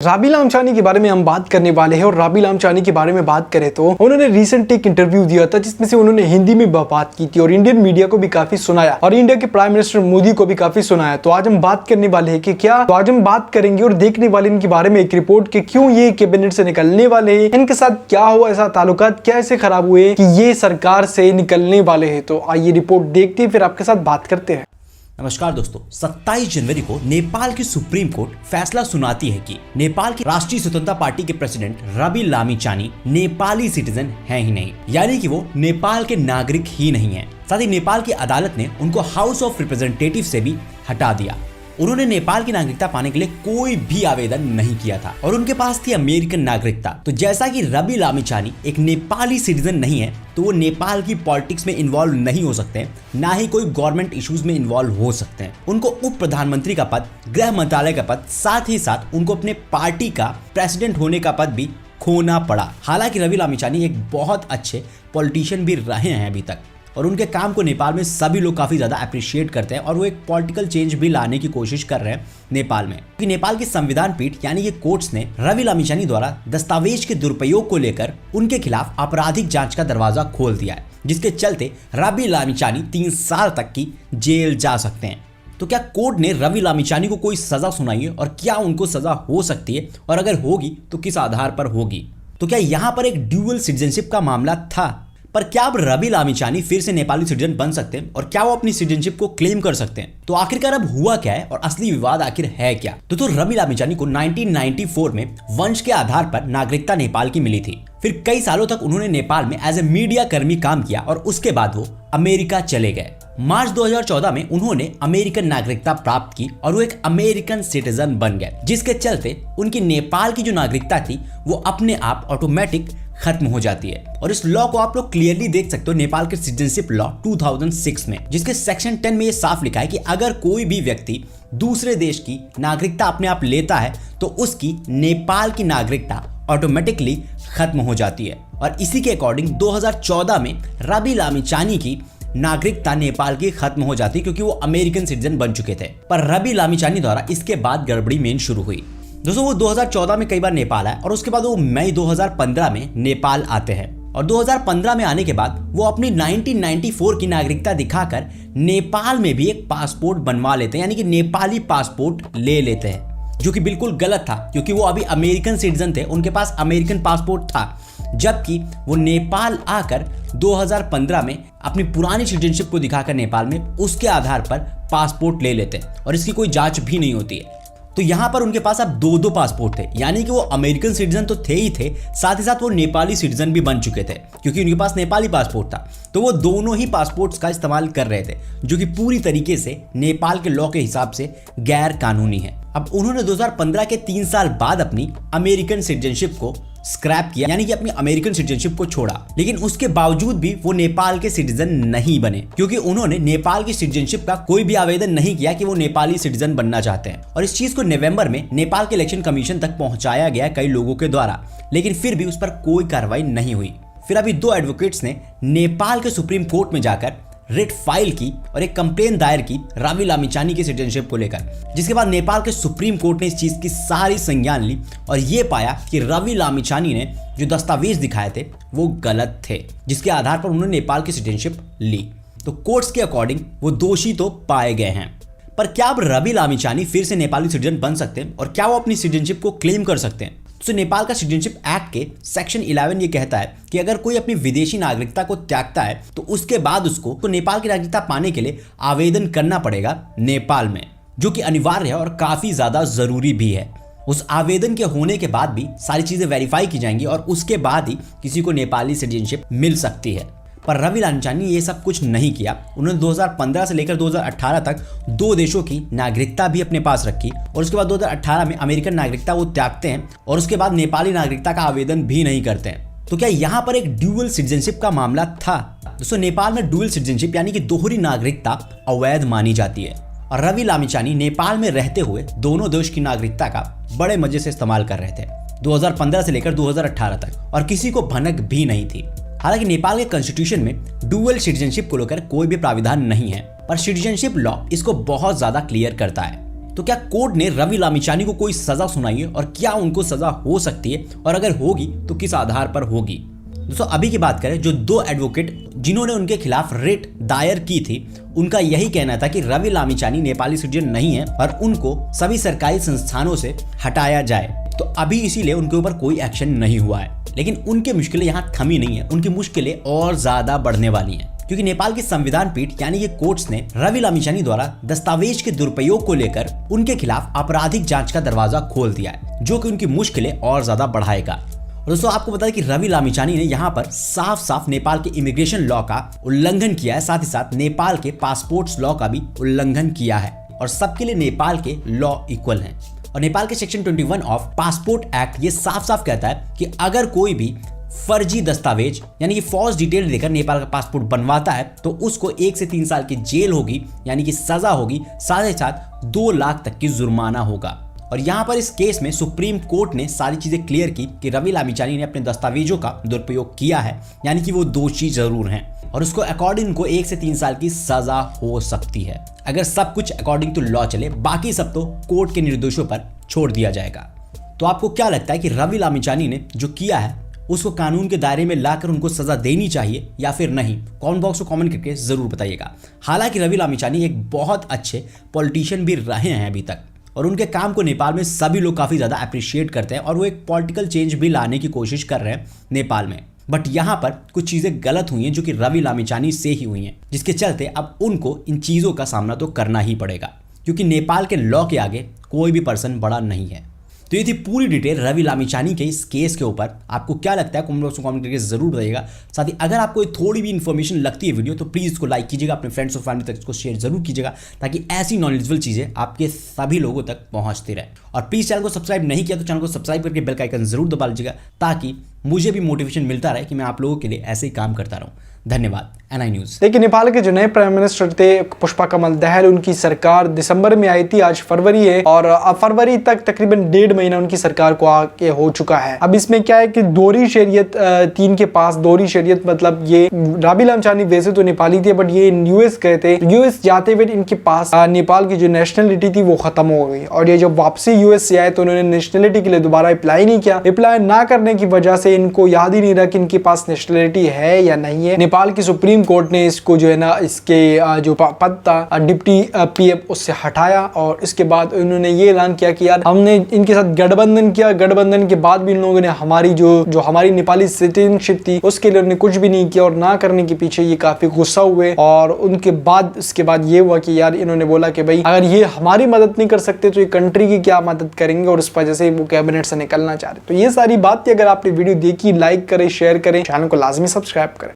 राबी लामचानी के बारे में हम बात करने वाले हैं और राबी लामचानी के बारे में बात करें तो उन्होंने रिसेंट एक इंटरव्यू दिया था जिसमें से उन्होंने हिंदी में बात की थी और इंडियन मीडिया को भी काफी सुनाया और इंडिया के प्राइम मिनिस्टर मोदी को भी काफी सुनाया। तो आज हम बात करने वाले हैं कि क्या तो आज हम बात करेंगे और देखने वाले इनके बारे में एक रिपोर्ट कि क्यों ये कैबिनेट से निकलने वाले हैं, इनके साथ क्या हुआ, ऐसा ताल्लुकात कैसे खराब हुए कि ये सरकार से निकलने वाले हैं। तो आइए रिपोर्ट देखते हैं फिर आपके साथ बात करते हैं। नमस्कार दोस्तों, 27 जनवरी को नेपाल की सुप्रीम कोर्ट फैसला सुनाती है कि नेपाल की राष्ट्रीय स्वतंत्रता पार्टी के प्रेसिडेंट रवि लामिछाने नेपाली सिटीजन है ही नहीं, यानी कि वो नेपाल के नागरिक ही नहीं है। साथ ही नेपाल की अदालत ने उनको हाउस ऑफ रिप्रेजेंटेटिव से भी हटा दिया। उन्होंने नेपाल की नागरिकता पाने के लिए कोई भी आवेदन नहीं किया था और उनके पास थी अमेरिकन नागरिकता। तो जैसा कि रवि लामिछाने एक नेपाली सिटीजन नहीं है तो वो नेपाल की पॉलिटिक्स में इन्वॉल्व नहीं हो सकते हैं, ना ही कोई गवर्नमेंट इश्यूज में इन्वॉल्व हो सकते हैं। उनको उप प्रधानमंत्री का पद, गृह मंत्रालय का पद, साथ ही साथ उनको अपने पार्टी का प्रेसिडेंट होने का पद भी खोना पड़ा। हालांकि रवि लामिछाने एक बहुत अच्छे पॉलिटिशियन भी रहे हैं अभी तक और उनके काम को नेपाल में सभी लोग काफी ज्यादा अप्रिशिएट करते हैं और वो एक पॉलिटिकल चेंज भी लाने की कोशिश कर रहे हैं नेपाल में। क्योंकि नेपाल की संविधान पीठ यानी कि कोर्ट्स ने रवि लामिछाने द्वारा दस्तावेज के दुरुपयोग को लेकर उनके खिलाफ आपराधिक जांच का दरवाजा खोल दिया है, जिसके चलते रवि लामिछाने 3 साल तक की जेल जा सकते हैं। तो क्या कोर्ट ने रवि लामिछाने को कोई सजा सुनाई है और क्या उनको सजा हो सकती है और अगर होगी तो किस आधार पर होगी? तो क्या यहाँ पर एक ड्यूअल सिटीजनशिप का मामला था? पर क्या अब रवि लामिछाने फिर से नेपाली सिटीजन बन सकते हैं और क्या वो अपनी सिटीजनशिप को क्लेम कर सकते हैं? तो आखिरकार अब हुआ क्या है और असली विवाद आखिर है क्या? तो रवि लामिछाने को 1994 में वंश के आधार पर नागरिकता नेपाल की मिली थी। फिर कई सालों तक उन्होंने नेपाल में एज ए मीडिया कर्मी काम किया और उसके बाद वो अमेरिका चले गए। मार्च 2014 में उन्होंने अमेरिकन नागरिकता प्राप्त की और वो एक अमेरिकन सिटीजन बन गए, जिसके चलते उनकी नेपाल की जो नागरिकता थी वो अपने आप ऑटोमेटिक खत्म हो जाती है। और इस लॉ को आप लोग क्लियरली देख सकते हो नेपाल के सिटीजनशिप लॉ 2006 में, जिसके सेक्शन 10 में ये साफ लिखा है कि अगर कोई भी व्यक्ति दूसरे देश की नागरिकता अपने आप लेता है तो उसकी नेपाल की नागरिकता ऑटोमेटिकली खत्म हो जाती है। और इसी के अकॉर्डिंग 2014 में रवि लामिछाने की नागरिकता नेपाल की खत्म हो जाती क्योंकि वो अमेरिकन सिटीजन बन चुके थे। पर रवि लामिछाने द्वारा इसके बाद गड़बड़ी मेन शुरू हुई। दोस्तों वो 2014 में कई बार नेपाल आए और उसके बाद वो मई 2015 में नेपाल आते हैं और 2015 में आने के बाद वो अपनी 1994 की नागरिकता दिखाकर नेपाल में भी एक पासपोर्ट बनवा लेते हैं, यानी कि नेपाली पासपोर्ट ले लेते हैं, जो कि बिल्कुल गलत था क्योंकि वो अभी अमेरिकन सिटीजन थे, उनके पास अमेरिकन पासपोर्ट था। जबकि वो नेपाल आकर 2015 में अपनी पुरानी सिटीजनशिप को दिखाकर नेपाल में उसके आधार पर पासपोर्ट ले लेते हैं और इसकी कोई जांच भी नहीं होती है। तो यहाँ पर उनके पास अब 2 पासपोर्ट थे, यानी कि वो अमेरिकन सिटीजन तो थे ही थे, साथ ही साथ वो नेपाली सिटीजन भी बन चुके थे क्योंकि उनके पास नेपाली पासपोर्ट था। तो वो दोनों ही पासपोर्ट्स का इस्तेमाल कर रहे थे, जो कि पूरी तरीके से नेपाल के लॉ के हिसाब से गैर कानूनी है। अब उन्होंने 2015 के 3 साल बाद अपनी अमेरिकन सिटीजनशिप को स्क्रैप किया, यानी कि अपनी अमेरिकन सिटीजनशिप को छोड़ा, लेकिन उसके बावजूद भी वो नेपाल के सिटीजन नहीं बने क्योंकि उन्होंने नेपाल की सिटीजनशिप का कोई भी आवेदन नहीं किया कि वो नेपाली सिटीजन बनना चाहते हैं। और इस चीज को नवंबर में नेपाल के इलेक्शन कमीशन तक पहुंचाया गया कई लोगों के द्वारा, लेकिन फिर भी उस पर कोई कार्रवाई नहीं हुई। फिर अभी 2 एडवोकेट्स ने नेपाल के सुप्रीम कोर्ट में जाकर रिट फाइल की और एक कंप्लेन दायर की रवि लामिछाने की सिटीजनशिप को लेकर, जिसके बाद नेपाल के सुप्रीम कोर्ट ने इस चीज की सारी संज्ञान ली और ये पाया कि रवि लामिछाने ने जो दस्तावेज दिखाए थे वो गलत थे, जिसके आधार पर उन्होंने नेपाल की सिटीजनशिप ली। तो कोर्ट्स के अकॉर्डिंग वो दोषी तो पाए गए हैं। पर क्या अब रवि लामिछाने फिर से नेपाली सिटीजन बन सकते हैं और क्या वो अपनी सिटीजनशिप को क्लेम कर सकते हैं? तो नेपाल का सिटीजनशिप एक्ट के सेक्शन 11 ये कहता है कि अगर कोई अपनी विदेशी नागरिकता को त्यागता है तो उसके बाद उसको तो नेपाल की नागरिकता पाने के लिए आवेदन करना पड़ेगा नेपाल में, जो कि अनिवार्य है और काफी ज्यादा जरूरी भी है। उस आवेदन के होने के बाद भी सारी चीजें वेरीफाई की जाएंगी और उसके बाद ही किसी को नेपाली सिटीजनशिप मिल सकती है। पर रवि लामिछाने ये सब कुछ नहीं किया। उन्होंने 2015 से लेकर 2018 तक 2 देशों की नागरिकता भी अपने पास रखी और उसके बाद 2018 में अमेरिकन नागरिकता वो त्यागते हैं और उसके बाद नेपाली नागरिकता का आवेदन भी नहीं करते हैं। तो क्या यहाँ पर एक ड्यूअल सिटीजनशिप का मामला था? दोस्तों नेपाल में ड्यूअल सिटीजनशिप यानी कि दोहरी नागरिकता अवैध मानी जाती है और रवि लामिछाने नेपाल में रहते हुए दोनों देश की नागरिकता का बड़े मजे से इस्तेमाल कर रहे थे 2015 से लेकर 2018 तक और किसी को भनक भी नहीं थी। हालांकि नेपाल के कॉन्स्टिट्यूशन में डुअल सिटीजनशिप को लेकर कोई भी प्राविधान नहीं है, पर सिटीजनशिप लॉ इसको बहुत ज्यादा क्लियर करता है। तो क्या कोर्ट ने रवि लामिछानी को कोई सजा सुनाई है और क्या उनको सजा हो सकती है, और अगर होगी तो किस आधार पर होगी। दोस्तों अभी की बात करें, जो 2 एडवोकेट जिन्होंने उनके खिलाफ रिट दायर की थी, उनका यही कहना था कि रवि लामिछानी नेपाली सिटीजन नहीं है और उनको सभी सरकारी संस्थानों से हटाया जाए। तो अभी इसीलिए उनके ऊपर कोई एक्शन नहीं हुआ है, लेकिन उनकी मुश्किलें यहाँ थमी नहीं है, उनकी मुश्किलें और ज्यादा बढ़ने वाली हैं, क्योंकि नेपाल की संविधान पीठ यानी कि कोर्ट्स ने रवि लामिछानी द्वारा दस्तावेज के दुरुपयोग को लेकर उनके खिलाफ आपराधिक जांच का दरवाजा खोल दिया है, जो कि उनकी मुश्किलें और ज्यादा बढ़ाएगा। और दोस्तों आपको बता दें कि रवि लामिछानी ने यहाँ पर साफ साफ नेपाल के इमिग्रेशन लॉ का उल्लंघन किया है, साथ ही साथ नेपाल के पासपोर्ट्स लॉ का भी उल्लंघन किया है, और सबके लिए नेपाल के लॉ इक्वल हैं। और नेपाल के सेक्शन 21 ऑफ पासपोर्ट एक्ट ये साफ साफ कहता है कि अगर कोई भी फर्जी दस्तावेज यानी कि फॉल्स डिटेल देकर नेपाल का पासपोर्ट बनवाता है तो उसको 1 से 3 साल की जेल होगी, यानी कि सजा होगी, साथ ही साथ 2 लाख तक की जुर्माना होगा। और यहाँ पर इस केस में सुप्रीम कोर्ट ने सारी चीजें क्लियर की कि रवि लामिछानी ने अपने दस्तावेजों का दुरुपयोग किया है, यानी कि वो दोषी जरूर हैं, और उसको अकॉर्डिंग को 1 से 3 साल की सजा हो सकती है अगर सब कुछ अकॉर्डिंग टू लॉ चले। बाकी सब तो कोर्ट के निर्देशों पर छोड़ दिया जाएगा। तो आपको क्या लगता है कि रवि लामिछानी ने जो किया है उसको कानून के दायरे में लाकर उनको सजा देनी चाहिए या फिर नहीं? कमेंट बॉक्स में कमेंट करके जरूर बताइएगा। हालांकि रवि लामिछानी एक बहुत अच्छे पॉलिटिशियन भी रहे हैं अभी तक, और उनके काम को नेपाल में सभी लोग काफी ज्यादा अप्रिशिएट करते हैं, और वो एक पॉलिटिकल चेंज भी लाने की कोशिश कर रहे हैं नेपाल में। बट यहाँ पर कुछ चीजें गलत हुई हैं जो कि रवि लामिछानी से ही हुई हैं, जिसके चलते अब उनको इन चीजों का सामना तो करना ही पड़ेगा, क्योंकि नेपाल के लॉ के आगे कोई भी पर्सन बड़ा नहीं है। तो ये थी पूरी डिटेल रवि लामिछानी के इस केस के ऊपर। आपको क्या लगता है कमेंट बॉक्स में कमेंट करके जरूर बताइएगा। साथ ही अगर आपको थोड़ी भी इन्फॉर्मेशन लगती है वीडियो तो प्लीज इसको लाइक कीजिएगा, अपने फ्रेंड्स और फैमिली तक इसको शेयर जरूर कीजिएगा, ताकि ऐसी नॉलेजेबल चीजें आपके सभी लोगों तक पहुंचती रहे। और प्लीज चैनल को सब्सक्राइब नहीं किया तो चैनल को सब्सक्राइब करके बेल का आइकन जरूर दबा लीजिएगा, ताकि मुझे भी मोटिवेशन मिलता रहे कि मैं आप लोगों के लिए ऐसे ही काम करता रहूं। धन्यवाद। NI news. देखिए, नेपाल के जो नए प्राइम मिनिस्टर थे पुष्पा कमल दहल, उनकी सरकार दिसंबर में आई थी, आज फरवरी है, और अब फरवरी तक तकरीबन 1.5 महीना उनकी सरकार को आके हो चुका है। अब इसमें क्या है कि दोहरी शरीयत 3 के पास, दोहरी शरीयत मतलब ये रवि लामिछानी वैसे तो नेपाली थे बट ये US गए थे। US जाते हुए इनके पास नेपाल की जो नेशनलिटी थी वो खत्म हो गई, और ये जब वापसी US से आए तो उन्होंने नेशनलिटी के लिए दोबारा अप्लाई नहीं किया। अप्लाई ना करने की वजह से इनको याद ही नहीं रहा कि इनके पास नेशनलिटी है या नहीं है। नेपाल की सुप्रीम कोर्ट ने इसको जो है ना, इसके जो पद था डिप्टी PM उससे हटाया, और इसके बाद उन्होंने ये ऐलान किया कि यार हमने इनके साथ गठबंधन किया, गठबंधन के बाद भी इन लोगों ने हमारी जो हमारी नेपाली सिटीजनशिप थी उसके लिए उन्होंने कुछ भी नहीं किया, और ना करने के पीछे ये काफी गुस्सा हुए। और उनके बाद इसके बाद ये हुआ कि यार इन्होंने बोला कि भाई अगर ये हमारी मदद नहीं कर सकते तो ये कंट्री की क्या मदद करेंगे, और इस वजह से वो कैबिनेट से निकलना चाह रहे। तो ये सारी बातें अगर आपने वीडियो देखी, लाइक करें, शेयर करें, चैनल को लाजमी सब्सक्राइब करें।